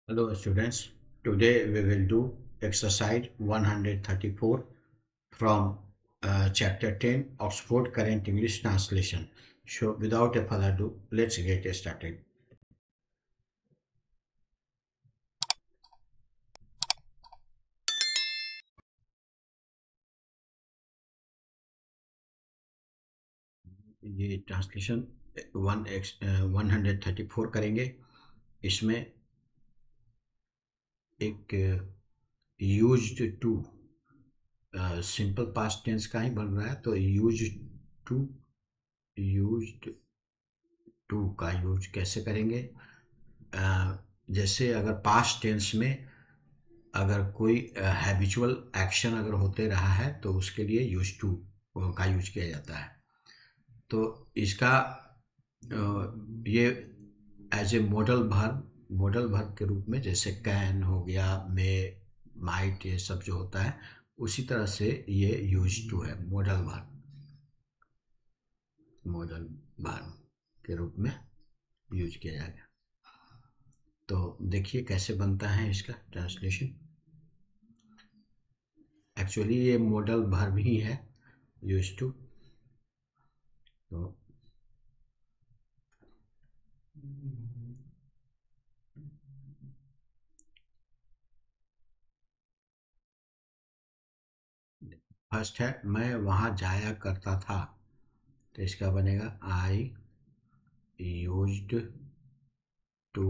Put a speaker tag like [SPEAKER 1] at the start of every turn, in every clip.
[SPEAKER 1] Hello students, today we will do exercise 134 from chapter 10 Oxford Current English Translation. So without a further ado, let's get started. ये translation 134 करेंगे। इसमें एक used to simple past tense का ही बन रहा है, तो यूज्ड टू का यूज कैसे करेंगे। जैसे अगर पास्ट टेंस में अगर कोई हैबिचुअल एक्शन अगर होते रहा है तो उसके लिए यूज टू का यूज किया जाता है। तो इसका ये एज ए मॉडल वर्ब के रूप में, जैसे कैन हो गया, मे, माइट, ये सब जो होता है उसी तरह से ये यूज टू है। मॉडल वर्ब के रूप में यूज किया जाएगा। तो देखिए कैसे बनता है इसका ट्रांसलेशन। एक्चुअली ये मॉडल वर्ब ही है, यूज टू। तो फर्स्ट है, मैं वहाँ जाया करता था, तो इसका बनेगा I used to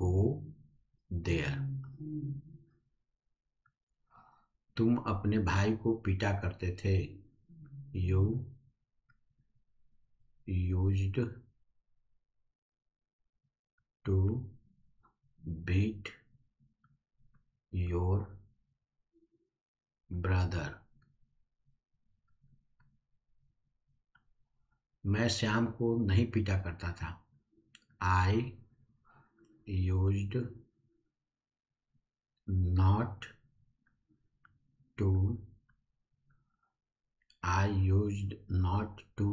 [SPEAKER 1] go there. तुम अपने भाई को पीटा करते थे, you used to beat your brother. मैं श्याम को नहीं पीटा करता था, I used not to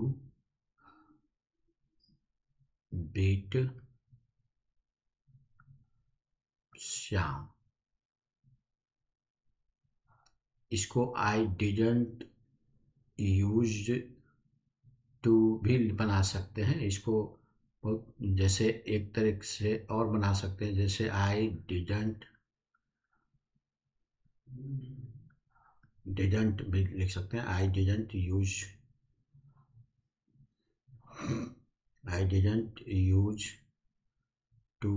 [SPEAKER 1] beat Shyam. इसको आई डिडंट यूज टू भी बना सकते हैं। इसको जैसे एक तरीके से और बना सकते हैं, जैसे डिडंट भी लिख सकते हैं। I didn't use to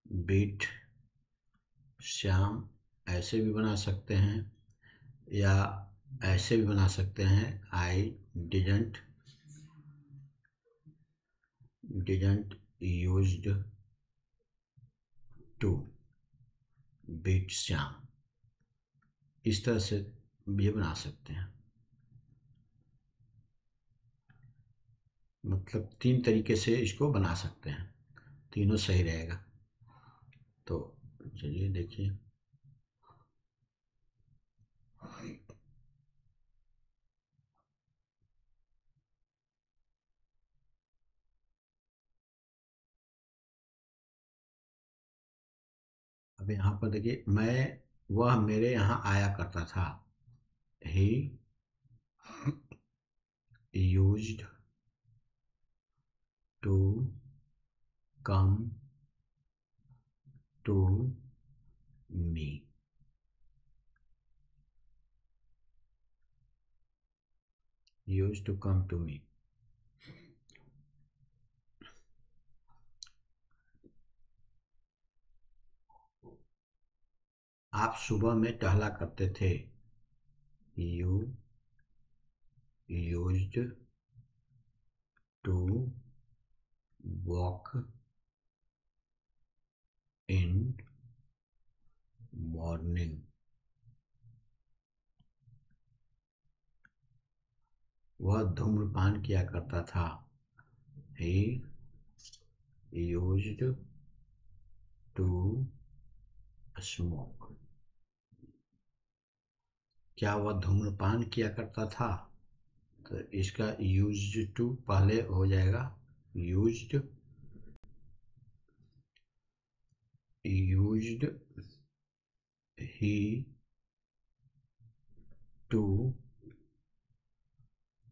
[SPEAKER 1] beat Shyam, ऐसे भी बना सकते हैं, या ऐसे भी बना सकते हैं, I didn't used to beat Shyam. इस तरह से ये बना सकते हैं। मतलब 3 तरीके से इसको बना सकते हैं, तीनों सही रहेगा। तो चलिए देखिए। अब यहाँ पर देखिए, वह मेरे यहाँ आया करता था, he used to come to me. Used to come to me. आप सुबह में टहला करते थे, you used to walk in morning. वह धूम्रपान किया करता था, ही यूज्ड टू स्मोक। क्या वह धूम्रपान किया करता था, तो इसका यूज्ड टू पहले हो जाएगा, यूज्ड used he to,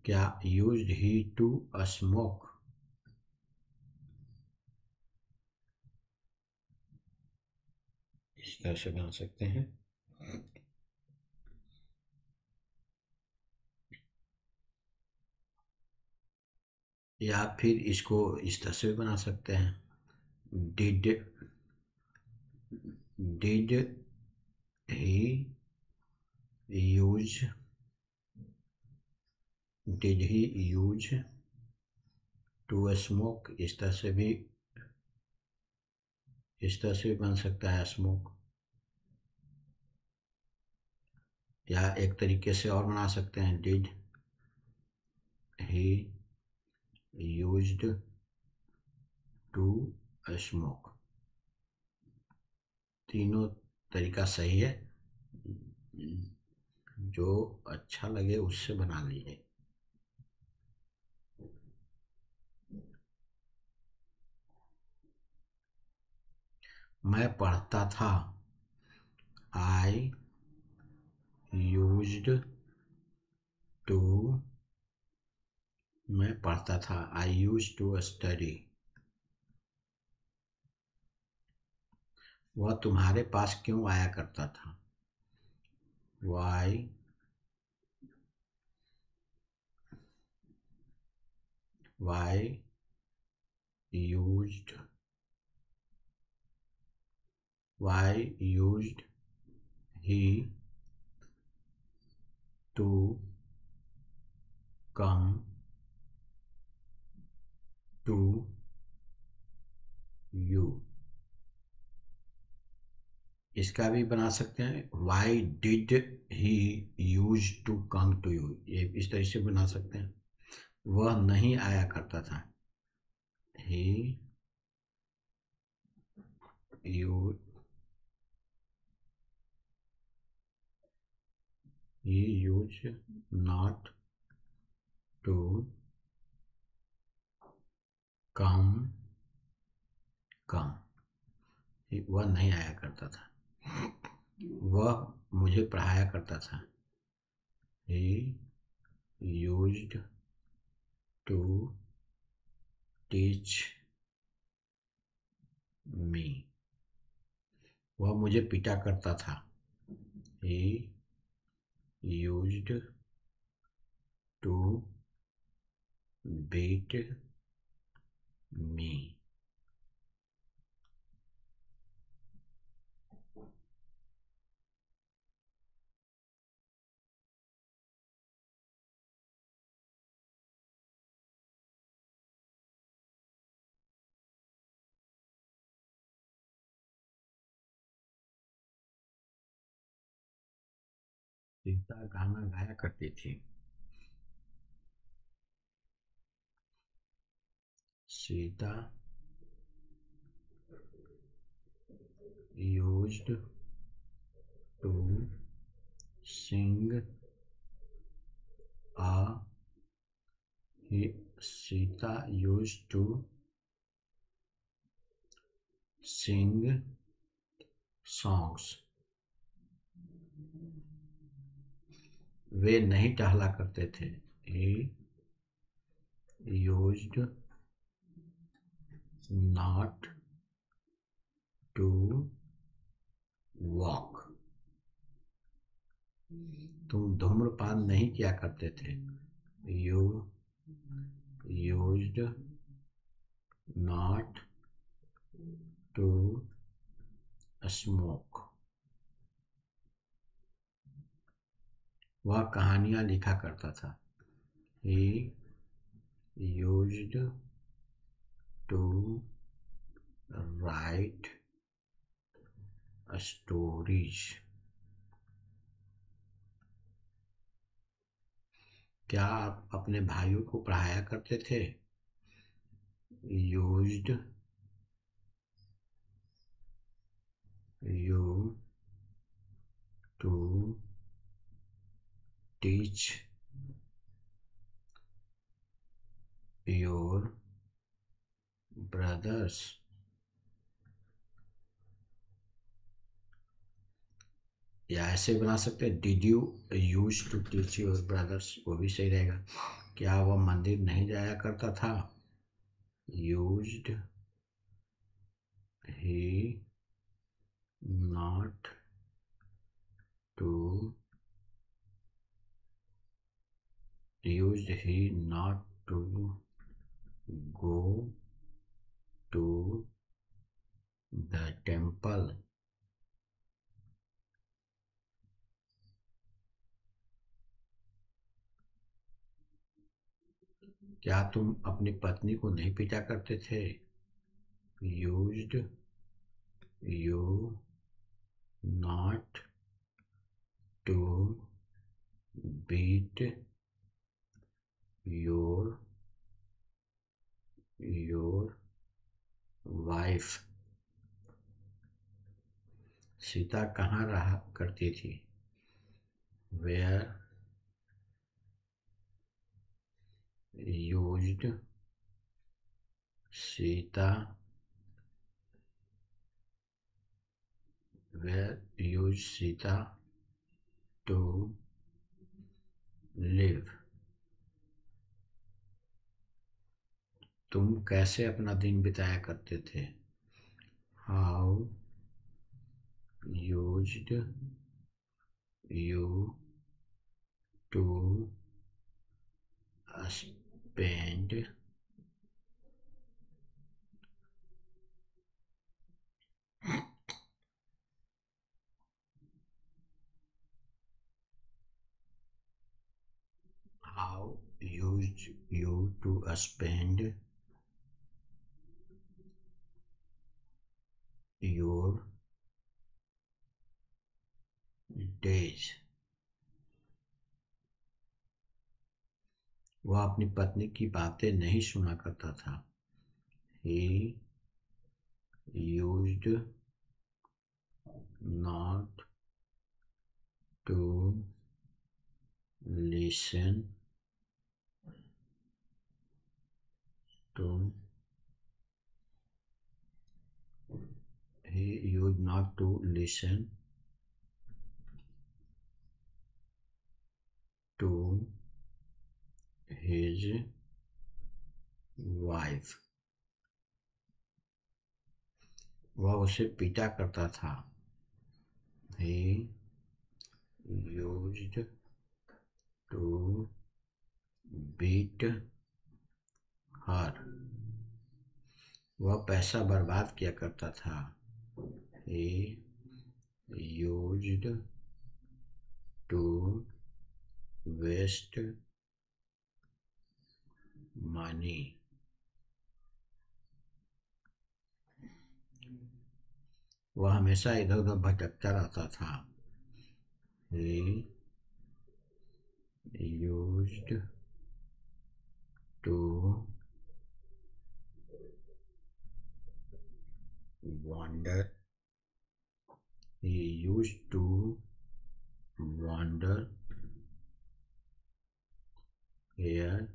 [SPEAKER 1] क्या used he to smoke? इस तरह से बना सकते हैं। या फिर इसको इस तरह से भी बना सकते हैं, did he use did he use to smoke, इस तरह से भी बन सकता है स्मोक। या एक तरीके से और बना सकते हैं, did he used to smoke. तीनों तरीका सही है, जो अच्छा लगे उससे बना लीजिए। मैं पढ़ता था, आई यूज्ड टू, मैं पढ़ता था, आई यूज्ड टू स्टडी। वह तुम्हारे पास क्यों आया करता था, why used he to come to you. इसका भी बना सकते हैं, why did he use to come to you, ये इस तरह से बना सकते हैं। वह नहीं आया करता था, he you he use not to come वह नहीं आया करता था। वह मुझे पढ़ाया करता था, he used to teach me. वह मुझे पीटा करता था, he used to beat me. Sita गाना गाया करती थी, Sita used to sing a Sita used to sing songs. वे नहीं टहला करते थे, he used not to walk. तुम धूम्रपान नहीं किया करते थे, you used not to smoke. वह कहानियां लिखा करता था, he used to write stories. क्या आप अपने भाइयों को पढ़ाया करते थे, used you to teach your brothers. या ऐसे बना सकते हैं, did you use to teach your brothers, वो भी सही रहेगा। क्या वह मंदिर नहीं जाया करता था, used he not to, used he not to go to the temple. क्या तुम अपनी पत्नी को नहीं पीटा करते थे, used you not to beat your your wife. Sita कहाँ रहा करती थी, where used Sita, where use Sita to live. तुम कैसे अपना दिन बिताया करते थे, how used you to spend how used you to spend your days। वह अपनी पत्नी की बातें नहीं सुना करता था, he used not to listen to, he used not to listen to his wife। वह उसे पीटा करता था, he used to beat her। वह पैसा बर्बाद किया करता था, he used to waste money। वह हमेशा इधर उधर भटकता रहता था, he used to wander, he used to wander here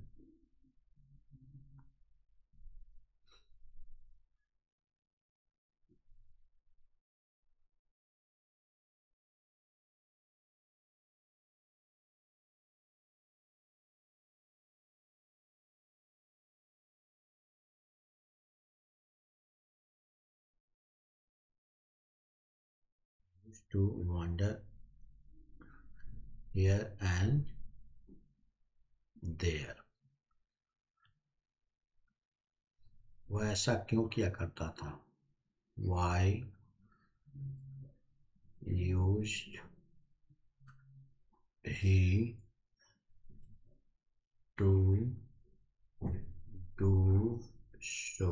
[SPEAKER 1] to wander here and there। वह ऐसा क्यों किया करता था, why used he to do so।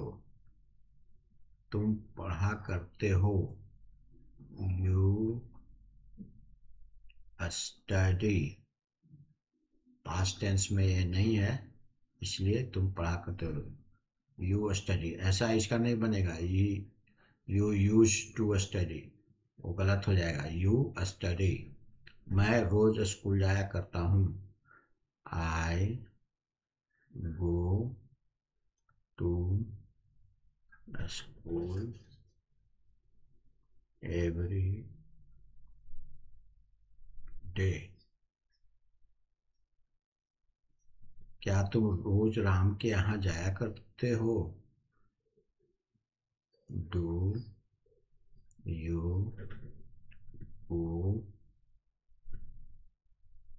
[SPEAKER 1] तुम पढ़ा करते हो, you study। पास्ट टेंस में ये नहीं है, इसलिए तुम पढ़ा करते हो, यू स्टडी। ऐसा इसका नहीं बनेगा, यू यूज टू स्टडी, वो गलत हो जाएगा, यू स्टडी। मैं रोज स्कूल जाया करता हूँ, I go to school, every, day. क्या तुम रोज राम के यहाँ जाया करते हो? Do you go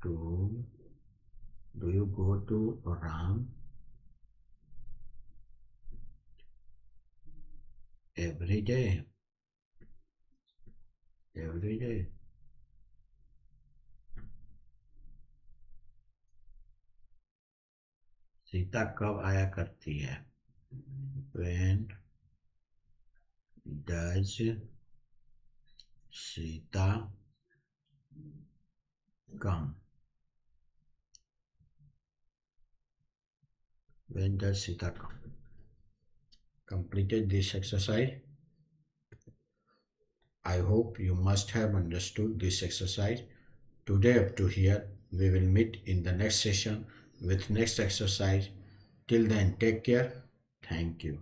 [SPEAKER 1] to do you go to Ram every day? Every day. Sita कब आया करती है? When does Sita come? When does Sita come? Completed this exercise. I hope you must have understood this exercise. Today up to here. We will meet in the next session with next exercise. Till then, take care. Thank you.